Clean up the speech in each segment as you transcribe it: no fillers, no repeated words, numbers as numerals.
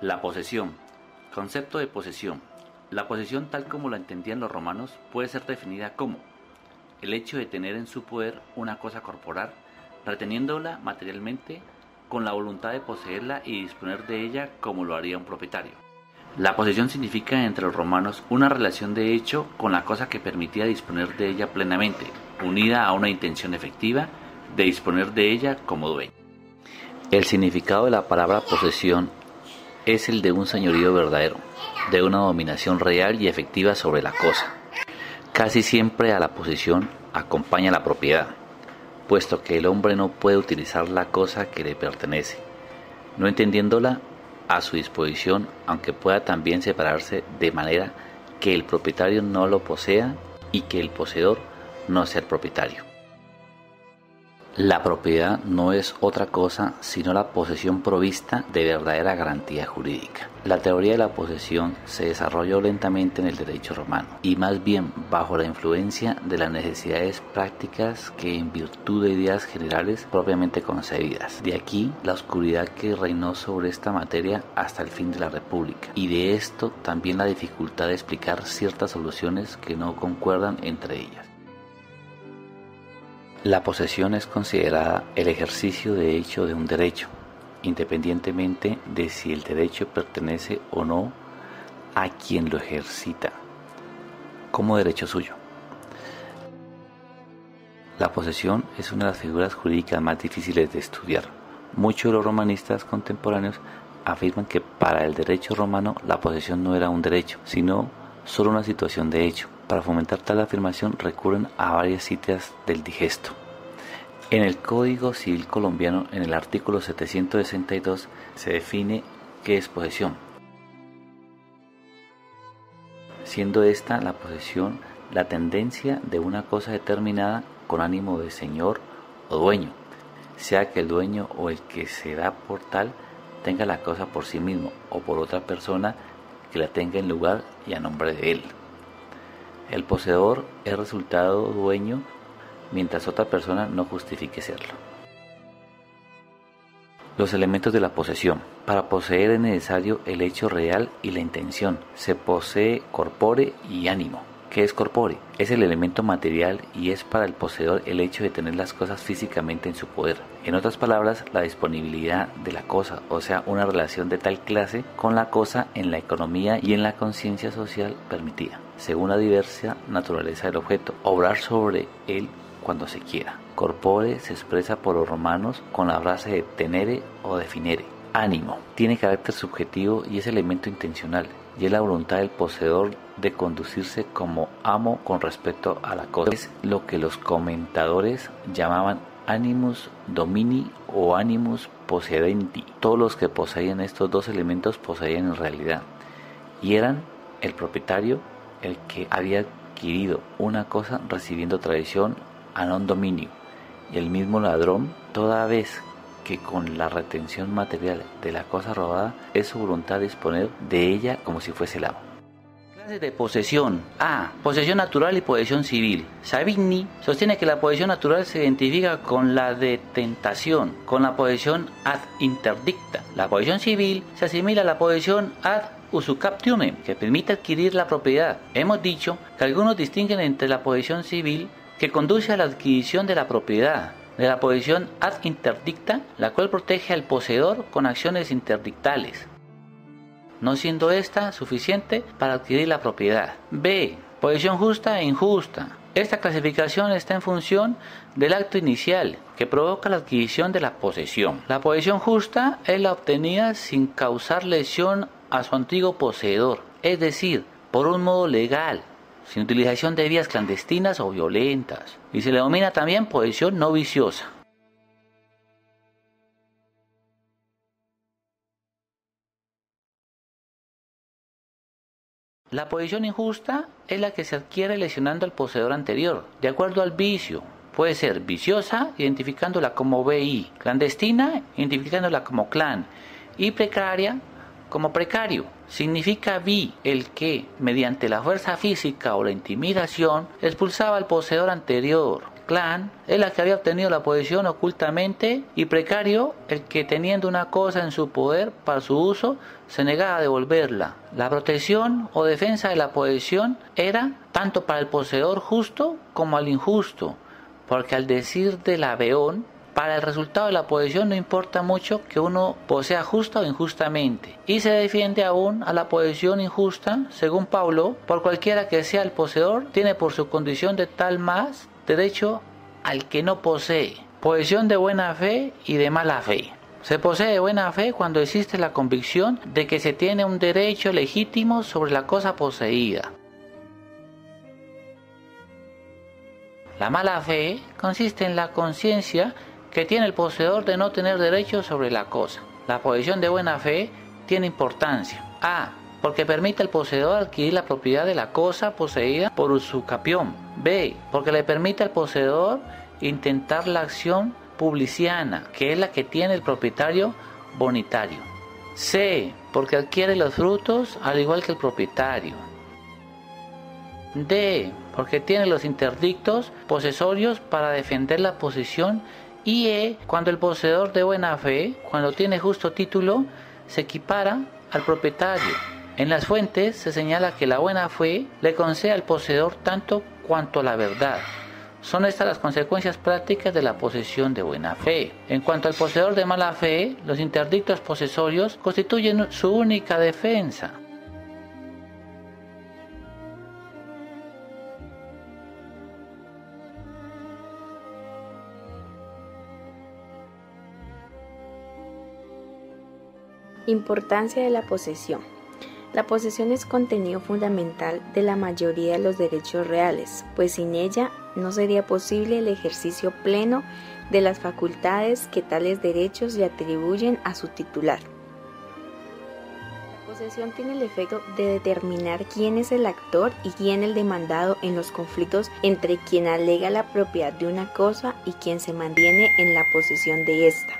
La posesión. Concepto de posesión. La posesión, tal como la entendían los romanos, puede ser definida como el hecho de tener en su poder una cosa corporal, reteniéndola materialmente con la voluntad de poseerla y disponer de ella como lo haría un propietario. La posesión significa entre los romanos una relación de hecho con la cosa que permitía disponer de ella plenamente, unida a una intención efectiva de disponer de ella como dueño. El significado de la palabra posesión es el de un señorío verdadero, de una dominación real y efectiva sobre la cosa. Casi siempre a la posesión acompaña la propiedad, puesto que el hombre no puede utilizar la cosa que le pertenece, no entendiéndola a su disposición, aunque pueda también separarse de manera que el propietario no lo posea y que el poseedor no sea el propietario. La propiedad no es otra cosa sino la posesión provista de verdadera garantía jurídica. La teoría de la posesión se desarrolló lentamente en el derecho romano y más bien bajo la influencia de las necesidades prácticas que en virtud de ideas generales propiamente concebidas. De aquí la oscuridad que reinó sobre esta materia hasta el fin de la República, y de esto también la dificultad de explicar ciertas soluciones que no concuerdan entre ellas. La posesión es considerada el ejercicio de hecho de un derecho, independientemente de si el derecho pertenece o no a quien lo ejercita, como derecho suyo. La posesión es una de las figuras jurídicas más difíciles de estudiar. Muchos de los romanistas contemporáneos afirman que para el derecho romano la posesión no era un derecho, sino solo una situación de hecho. Para fomentar tal afirmación recurren a varias citas del digesto. En el Código Civil colombiano, en el artículo 762, se define qué es posesión, siendo esta la posesión la tendencia de una cosa determinada con ánimo de señor o dueño, sea que el dueño o el que se da por tal tenga la cosa por sí mismo o por otra persona que la tenga en lugar y a nombre de él. El poseedor es resultado dueño mientras otra persona no justifique serlo. Los elementos de la posesión. Para poseer es necesario el hecho real y la intención. Se posee corpore y ánimo. ¿Qué es corpore? Es el elemento material y es para el poseedor el hecho de tener las cosas físicamente en su poder. En otras palabras, la disponibilidad de la cosa, o sea, una relación de tal clase con la cosa en la economía y en la conciencia social permitida, según la diversa naturaleza del objeto, obrar sobre él cuando se quiera. Corpore se expresa por los romanos con la frase de tenere o definere. Ánimo tiene carácter subjetivo y es elemento intencional, y es la voluntad del poseedor de conducirse como amo con respecto a la cosa. Es lo que los comentadores llamaban animus domini o animus possedendi. Todos los que poseían estos dos elementos poseían en realidad, y eran el propietario el que había adquirido una cosa recibiendo tradición a non dominio, y el mismo ladrón, toda vez que con la retención material de la cosa robada es su voluntad de disponer de ella como si fuese el amo. Clases de posesión. A. Posesión natural y posesión civil. Savigny sostiene que la posesión natural se identifica con la de tentación, con la posesión ad interdicta. La posesión civil se asimila a la posesión ad usucaptione, que permite adquirir la propiedad. Hemos dicho que algunos distinguen entre la posesión civil, que conduce a la adquisición de la propiedad, de la posesión ad interdicta, la cual protege al poseedor con acciones interdictales, no siendo esta suficiente para adquirir la propiedad. B. Posesión justa e injusta. Esta clasificación está en función del acto inicial que provoca la adquisición de la posesión. La posesión justa es la obtenida sin causar lesión a su antiguo poseedor, es decir, por un modo legal, sin utilización de vías clandestinas o violentas, y se le denomina también posesión no viciosa. La posesión injusta es la que se adquiere lesionando al poseedor anterior, de acuerdo al vicio. Puede ser viciosa, identificándola como BI, clandestina, identificándola como clan, y precaria, como precario. Significa vi, el que, mediante la fuerza física o la intimidación, expulsaba al poseedor anterior. clan es la que había obtenido la posesión ocultamente, y precario el que, teniendo una cosa en su poder para su uso, se negaba a devolverla. La protección o defensa de la posesión era tanto para el poseedor justo como al injusto, porque al decir del Abeón, para el resultado de la posesión no importa mucho que uno posea justa o injustamente, y se defiende aún a la posesión injusta, según Pablo, por cualquiera que sea el poseedor, tiene por su condición de tal más derecho al que no posee. Posesión de buena fe y de mala fe. Se posee de buena fe cuando existe la convicción de que se tiene un derecho legítimo sobre la cosa poseída. La mala fe consiste en la conciencia que tiene el poseedor de no tener derecho sobre la cosa. La posesión de buena fe tiene importancia. A. Porque permite al poseedor adquirir la propiedad de la cosa poseída por usucapión. B. Porque le permite al poseedor intentar la acción publiciana, que es la que tiene el propietario bonitario. C. Porque adquiere los frutos al igual que el propietario. D. Porque tiene los interdictos posesorios para defender la posesión. Y E. Cuando el poseedor de buena fe, cuando tiene justo título, se equipara al propietario. En las fuentes se señala que la buena fe le concede al poseedor tanto cuanto la verdad. Son estas las consecuencias prácticas de la posesión de buena fe. En cuanto al poseedor de mala fe, los interdictos posesorios constituyen su única defensa. Importancia de la posesión. La posesión es contenido fundamental de la mayoría de los derechos reales, pues sin ella no sería posible el ejercicio pleno de las facultades que tales derechos le atribuyen a su titular. La posesión tiene el efecto de determinar quién es el actor y quién el demandado en los conflictos entre quien alega la propiedad de una cosa y quien se mantiene en la posesión de ésta.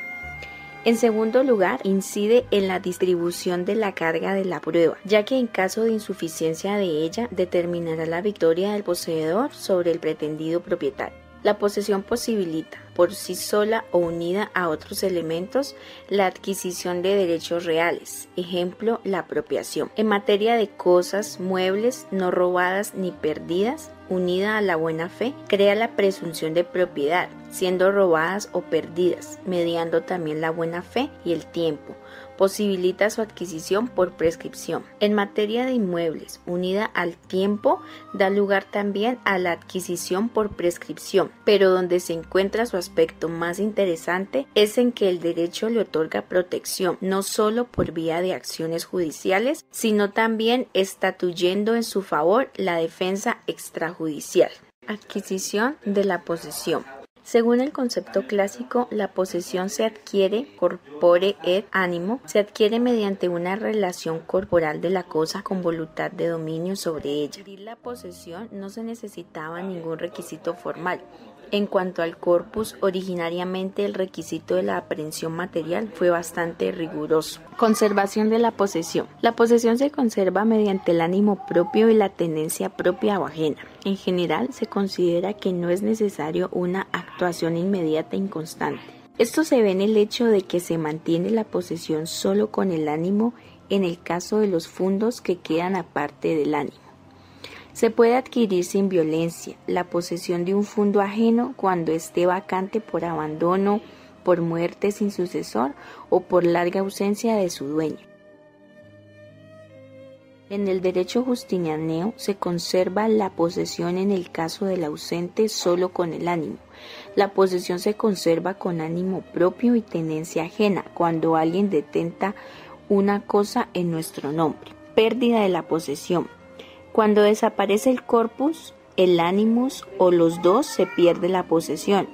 En segundo lugar, incide en la distribución de la carga de la prueba, ya que en caso de insuficiencia de ella, determinará la victoria del poseedor sobre el pretendido propietario. La posesión posibilita, por sí sola o unida a otros elementos, la adquisición de derechos reales, ejemplo, la apropiación. En materia de cosas, muebles, no robadas ni perdidas, unida a la buena fe, crea la presunción de propiedad, siendo robadas o perdidas, mediando también la buena fe y el tiempo. Posibilita su adquisición por prescripción. En materia de inmuebles, unida al tiempo, da lugar también a la adquisición por prescripción, pero donde se encuentra su aspecto más interesante es en que el derecho le otorga protección, no solo por vía de acciones judiciales, sino también estatuyendo en su favor la defensa extrajudicial. Adquisición de la posesión. Según el concepto clásico, la posesión se adquiere corpore et animo, se adquiere mediante una relación corporal de la cosa con voluntad de dominio sobre ella. Para adquirir la posesión no se necesitaba ningún requisito formal. En cuanto al corpus, originariamente el requisito de la aprehensión material fue bastante riguroso. Conservación de la posesión. La posesión se conserva mediante el ánimo propio y la tenencia propia o ajena. En general, se considera que no es necesario una actuación inmediata e inconstante. Esto se ve en el hecho de que se mantiene la posesión solo con el ánimo en el caso de los fundos que quedan aparte del ánimo. Se puede adquirir sin violencia la posesión de un fundo ajeno cuando esté vacante por abandono, por muerte sin sucesor o por larga ausencia de su dueño. En el derecho justinianeo se conserva la posesión en el caso del ausente solo con el ánimo. La posesión se conserva con ánimo propio y tenencia ajena cuando alguien detenta una cosa en nuestro nombre. Pérdida de la posesión. Cuando desaparece el corpus, el animus o los dos se pierde la posesión.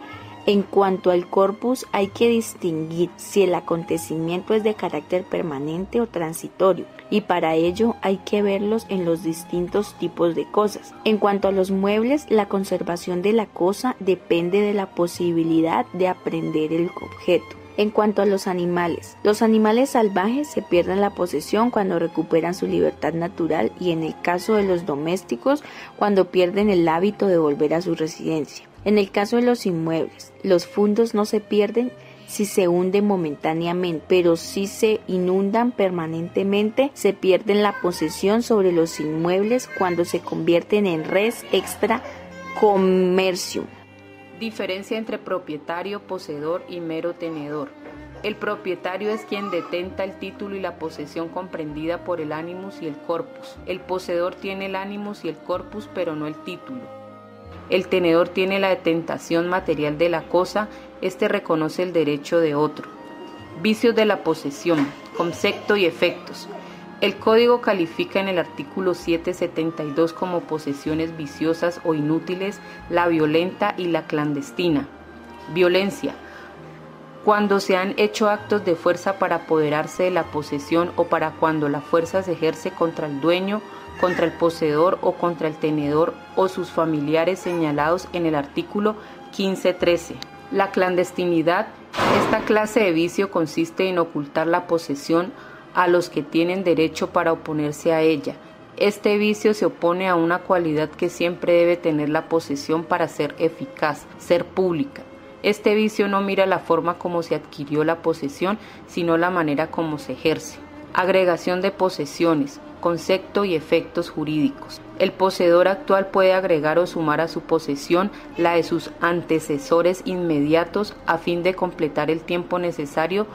En cuanto al corpus, hay que distinguir si el acontecimiento es de carácter permanente o transitorio, y para ello hay que verlos en los distintos tipos de cosas. En cuanto a los muebles, la conservación de la cosa depende de la posibilidad de aprehender el objeto. En cuanto a los animales salvajes se pierden la posesión cuando recuperan su libertad natural y en el caso de los domésticos cuando pierden el hábito de volver a su residencia. En el caso de los inmuebles, los fundos no se pierden si se hunden momentáneamente, pero si se inundan permanentemente, se pierden la posesión sobre los inmuebles cuando se convierten en res extra commercium. Diferencia entre propietario, poseedor y mero tenedor. El propietario es quien detenta el título y la posesión comprendida por el animus y el corpus. El poseedor tiene el animus y el corpus, pero no el título. El tenedor tiene la detentación material de la cosa, este reconoce el derecho de otro. Vicios de la posesión, concepto y efectos. El Código califica en el artículo 772 como posesiones viciosas o inútiles la violenta y la clandestina. Violencia. Cuando se han hecho actos de fuerza para apoderarse de la posesión o para cuando la fuerza se ejerce contra el dueño, contra el poseedor o contra el tenedor o sus familiares señalados en el artículo 1513. La clandestinidad. Esta clase de vicio consiste en ocultar la posesión a los que tienen derecho para oponerse a ella. Este vicio se opone a una cualidad que siempre debe tener la posesión para ser eficaz, ser pública. Este vicio no mira la forma como se adquirió la posesión, sino la manera como se ejerce. Agregación de posesiones, concepto y efectos jurídicos. El poseedor actual puede agregar o sumar a su posesión la de sus antecesores inmediatos a fin de completar el tiempo necesario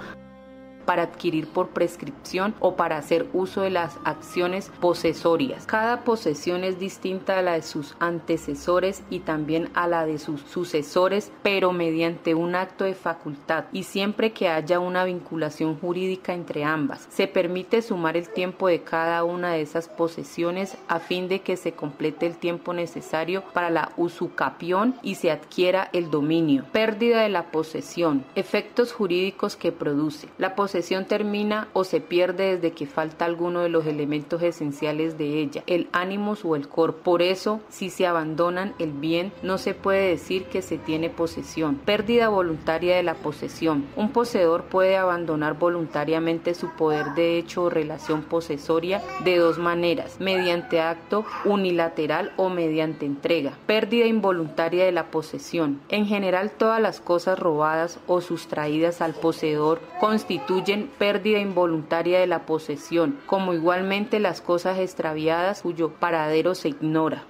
para adquirir por prescripción o para hacer uso de las acciones posesorias. Cada posesión es distinta a la de sus antecesores y también a la de sus sucesores, pero mediante un acto de facultad y siempre que haya una vinculación jurídica entre ambas. Se permite sumar el tiempo de cada una de esas posesiones a fin de que se complete el tiempo necesario para la usucapión y se adquiera el dominio. Pérdida de la posesión. Efectos jurídicos que produce. La posesión termina o se pierde desde que falta alguno de los elementos esenciales de ella, el ánimos o el corpo. Por eso, si se abandonan el bien, no se puede decir que se tiene posesión. Pérdida voluntaria de la posesión. Un poseedor puede abandonar voluntariamente su poder de hecho o relación posesoria de dos maneras, mediante acto unilateral o mediante entrega. Pérdida involuntaria de la posesión. En general, todas las cosas robadas o sustraídas al poseedor constituyen pérdida involuntaria de la posesión, como igualmente las cosas extraviadas cuyo paradero se ignora.